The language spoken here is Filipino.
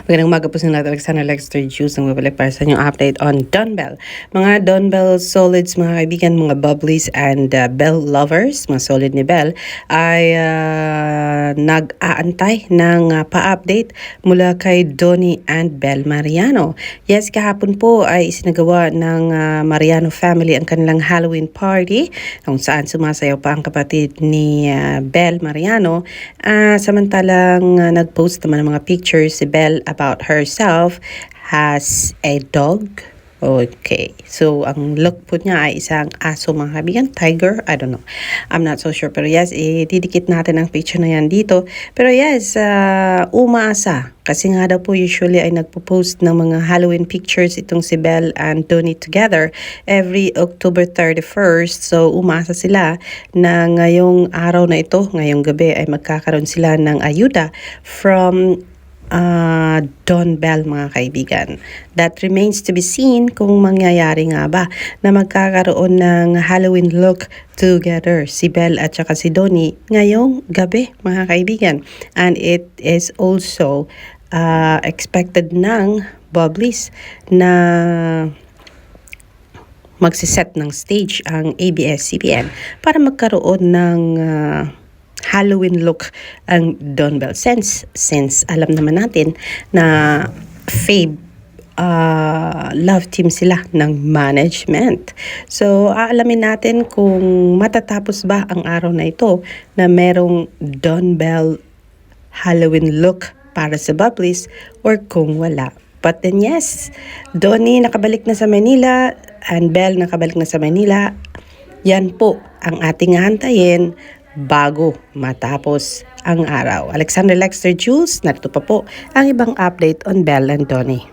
Magandang umaga po sa lahat. Alexander Lexter Juice ang babalik para sa inyong update on Donbelle. Mga Donbelle solids, mga kaibigan, mga bubblies and Belle lovers, mga solid ni Belle, ay nag-aantay ng pa-update mula kay Donny and Belle Mariano. Yes, kahapon po ay isinagawa ng Mariano family ang kanilang Halloween party kung saan sumasayaw pa ang kapatid ni Belle Mariano. Samantalang nag-post naman ng mga pictures si Belle about herself has a dog. Okay. So, ang look po niya ay isang aso, mga kaibigan. Tiger? I don't know. I'm not so sure. Pero yes, didikit natin ang picture na yan dito. Pero yes, umaasa. Kasi nga daw po usually ay nagpo-post ng mga Halloween pictures itong si Belle and Donny together every October 31st. So, umaasa sila na ngayong araw na ito, ngayong gabi ay magkakaroon sila ng ayuda from Donbelle, mga kaibigan. That remains to be seen kung mangyayari nga ba na magkakaroon ng Halloween look together si Belle at saka si Donny ngayong gabi, mga kaibigan. And it is also expected ng Bubblies na magsiset ng stage ang ABS-CBN para magkaroon ng Halloween look ang Donbelle. Since alam naman natin na fave love team sila ng management. So, aalamin natin kung matatapos ba ang araw na ito na merong Donbelle Halloween look para sa Bubblies or kung wala. But then yes, Donny nakabalik na sa Manila and Belle nakabalik na sa Manila. Yan po ang ating hantayin bago matapos ang araw. Alexander Lexter Jules, narito pa po ang ibang update on Belle and Donny.